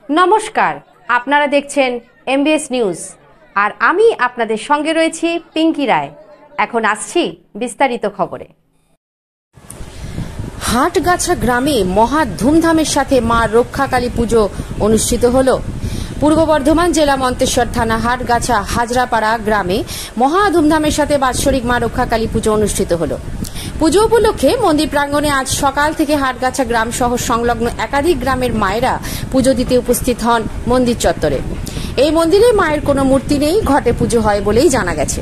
নমস্কার, আপনারা দেখছেন এমবিএস নিউজ আর আমি আপনাদের সঙ্গে রয়েছি পিঙ্কি রায়। এখন আসছি বিস্তারিত খবরে। হাটগাছা গ্রামে মহা ধুমধামের সাথে মা রক্ষাকালী পুজো অনুষ্ঠিত হলো। পূর্ব বর্ধমান জেলা মন্তেশ্বর থানা হাটগাছা হাজরাপাড়া গ্রামে মহা ধুমধামের সাথে বাৎসরিক মা রক্ষাকালী পুজো অনুষ্ঠিত হলো। পুজো উপলক্ষে মন্দির প্রাঙ্গণে আজ সকাল থেকে হাটগাছা গ্রাম সহ সংলগ্ন একাধিক গ্রামের মায়েরা পুজো দিতে উপস্থিত হন মন্দির চত্বরে। এই মন্দিরে মায়ের কোনো মূর্তি নেই, ঘটে পুজো হয় বলেই জানা গেছে।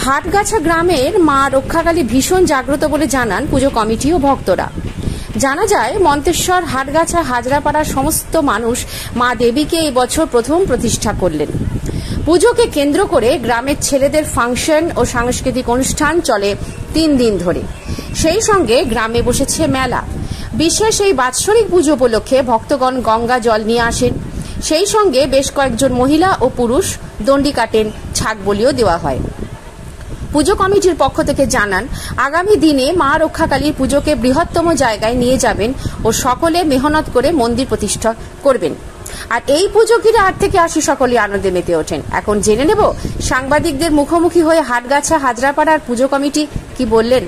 হাটগাছা গ্রামের মা রক্ষাকালী ভীষণ জাগ্রত বলে জানান পুজো কমিটি ও ভক্তরা। জানা যায় মন্তেশ্বর হাটগাছা হাজরাপাড়ার সমস্ত মানুষ মা দেবীকে এই বছর প্রথম প্রতিষ্ঠা করলেন। পুজোকে কেন্দ্র করে গ্রামের ছেলেদের ফাংশন ও সাংস্কৃতিক অনুষ্ঠান চলে 3 দিন ধরে। সেই সঙ্গে গ্রামে বসেছে মেলা। বিশেষ এই বাৎসরিক পুজো উপলক্ষে ভক্তগণ গঙ্গা জল নিয়ে আসেন। সেই সঙ্গে বেশ কয়েকজন মহিলা ও পুরুষ দণ্ডি কাটেন, ছাগ বলিও দেওয়া হয়। পুজো কমিটির পক্ষ থেকে জানান, আগামী দিনে মা রক্ষাকালীর পুজোকে বৃহত্তম জায়গায় নিয়ে যাবেন ও সকলে মেহনত করে মন্দির প্রতিষ্ঠা করবেন। আর এই পুজো ঘিরে 8 থেকে 80 সকলে আনন্দে মেতে ওঠেন। এখন জেনে নেব সাংবাদিকদের মুখোমুখি হয়ে হাটগাছা হাজরাপাড়ার পুজো কমিটি কি বললেন।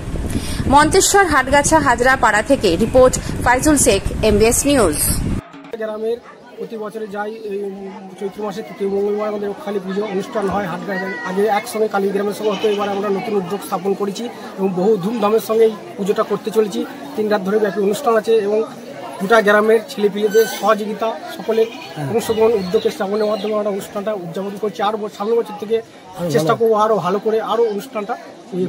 মন্তেশ্বর হাটগাছা হাজরাপাড়া থেকে report Faizul Sheikh, MBS news. গ্রামের প্রতি বছরে যাই এই চৈত্র মাসে তৃতীয় মঙ্গলবার আমাদের কালী পুজো অনুষ্ঠান হয় হাটগাছায়। আগে একসঙ্গে কালী গ্রামের সঙ্গে হতো, এবার আমরা নতুন উদ্যোগ স্থাপন করেছি এবং বহু ধুমধামের সঙ্গে এই পুজোটা করতে চলেছি। 3 রাত ধরে ব্যাপী অনুষ্ঠান আছে এবং গোটা গ্রামের ছেলেপিলেদের সহযোগিতা, সকলের অংশগ্রহণ উদ্যোগের স্থাপনের মাধ্যমে আমরা অনুষ্ঠানটা উদযাপন করছি। আর সামনের বছর থেকে চেষ্টা করবো আরো ভালো করে আরো অনুষ্ঠানটা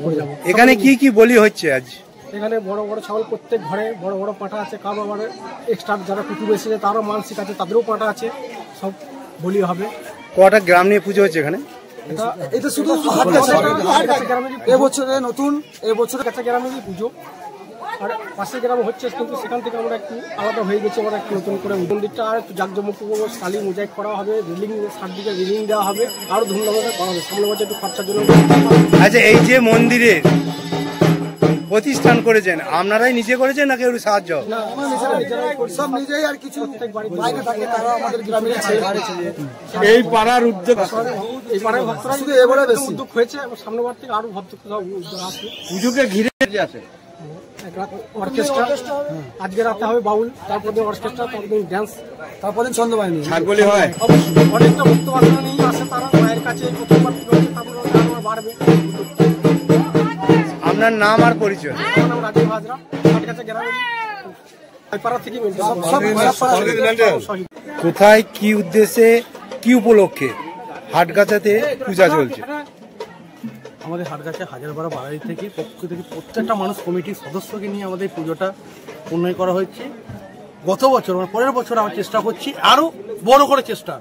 করে যাবো। এখানে কি কি বলি হচ্ছে আজ? এখানে বড় বড় ছাগল, প্রত্যেক ঘরে বড় বড় পাঁঠা আছে। কারো আবার এক্সট্রা যারা কুকুর এসেছে তারও মানসিক আছে, তাদেরও পাঁঠা আছে, সব বলি হবে। কটা গ্রাম নিয়ে পুজো হচ্ছে এখানে? এটা শুধু এবছরে নতুন, এবছর কাছে গ্রামেরই পুজো। আর পাশের গ্রামে হচ্ছে, কিন্তু সেখান থেকে আমরা একটু আলাদা হয়ে গেছি। আমরা একটু নতুন করে মন্দিরটা আর একটু জাঁকজমকপূর্ণ সালি মোজাইক করা হবে, রিলিং চারদিকে রিলিং দেওয়া হবে, আরো ধুমধামে করা হবে। সামনে বছর একটু খরচার জন্য। আচ্ছা, এই যে মন্দিরে প্রতিষ্ঠান করেছেন, আপনারাই নিজে করেছেন নাকি একটু সাহায্য? সব নিজেই, আর কিছু বাইরে থাকে তারা আমাদের গ্রামের এই পাড়ার উদ্যোগ, এই পাড়ার ভক্তরা শুধু এবারে বেশি উদ্যোগ হয়েছে এবং সামনের বার থেকে আরো ভক্ত আসবে। পুজোকে ঘিরে আছে অর্কেস্ট্রা, আজকে রাতে হবে বাউল, তারপর দিন অর্কেস্ট্রা, তারপর দিন ড্যান্স, তারপর দিন ছন্দবাহিনী, ছাগ বলি হয়। অনেকটা ভক্ত বান্ধব নিয়ে আসে তারা মায়ের কাছে। প্রথমবার তারপর বাড়বে। আপনার নাম আর পরিচয়? নাম রাজীব হাজরা, হাটগাছা গ্রামের পাড়া থেকে। কোথায়, কি উদ্দেশ্যে, কি উপলক্ষে হাটগাছাতে পূজা চলছে? আমাদের হাটগাছা হাজারপাড়া বাড়ি থেকে পক্ষ থেকে প্রত্যেকটা মানুষ কমিটির সদস্যকে নিয়ে আমাদের পুজোটা উন্নয়ন করা হয়েছে। গত বছর মানে পরের বছর আমরা চেষ্টা করছি আরো বড় করে চেষ্টা।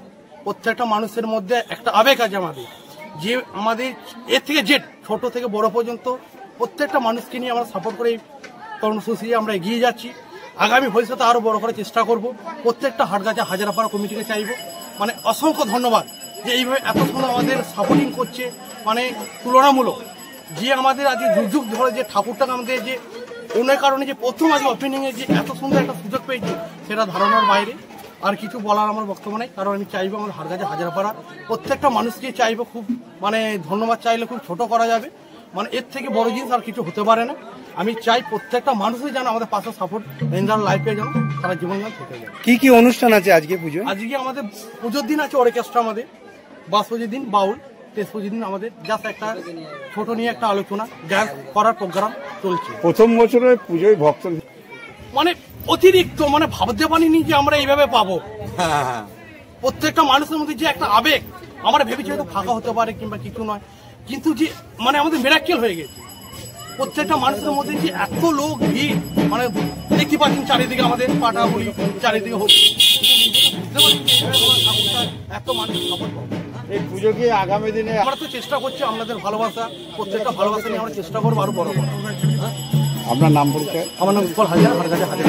প্রত্যেকটা মানুষের মধ্যে একটা আবেগ আছে আমাদের, যে আমাদের এর থেকে জেড ছোট থেকে বড় পর্যন্ত প্রত্যেকটা মানুষকে নিয়ে আমরা সাপোর্ট করে এই কর্মসূচি আমরা এগিয়ে যাচ্ছি। আগামী ভবিষ্যতে আরো বড় করে চেষ্টা করব। প্রত্যেকটা হাটগাছা হাজারপাড়া কমিটিকে চাইব মানে অসংখ্য ধন্যবাদ যে এইভাবে এত সুন্দর আমাদের সাপোর্টিং করছে, মানে তুলনামূলক। যে আমাদের আজ যুগ ধরে যে ঠাকুরটাকে আমাদের যে অন্য কারণে যে প্রথম আজ ওপেনিংয়ে যে এত সুন্দর একটা সুযোগ পেয়েছি, সেটা ধারণার বাইরে। আর কিছু বলার আমার বক্তব্য নেই, কারণ আমি চাইবো আমার হাটগাছা হাজারপাড়া প্রত্যেকটা মানুষকে চাইবো, খুব মানে ধন্যবাদ চাইলে খুব ছোট করা যাবে, মানে এর থেকে বড় জিনিস আর কিছু হতে পারে না। আমি চাই প্রত্যেকটা মানুষই যেন আমাদের পাশে সাপোর্ট এনজার লাইফে যেন তারা জীবনযাপন থেকে যায়। কি কি অনুষ্ঠান আছে আজকে পুজো? আজকে আমাদের পুজোর দিন আছে অর্কেস্ট্রা, আমাদের 22 দিন বাউল, 23 দিন আমাদের জাস্ট একটা ছোট নিয়ে একটা আলোচনা ড্যান্স করার প্রোগ্রাম চলছে। প্রথম বছরের পুজোয় ভক্ত মানে অতিরিক্ত মানে ভাবতে পারিনি যে আমরা এইভাবে পাবো। প্রত্যেকটা মানুষের মধ্যে যে একটা আবেগ, আমরা ভেবেছি হয়তো ফাঁকা হতে পারে কিংবা কিছু নয়, কিন্তু যে মানে আমাদের মিরাক্কেল হয়ে গেছে। প্রত্যেকটা মানুষের মধ্যে যে এত লোক ভিড়, মানে দেখতে পাচ্ছেন চারিদিকে আমাদের পাটাগুলি চারিদিকে হচ্ছে, এত মানুষ সাপোর্ট পাবো। এই পুজোকে আগামী দিনে আমরা তো চেষ্টা করছি, আমাদের ভালোবাসা, প্রত্যেকটা ভালোবাসা নিয়ে আমরা চেষ্টা করবো আরো বড় বড়। আপনার নাম পরিচয়? আমার নাম উৎপল হাজার, হাটগাছা হাজার।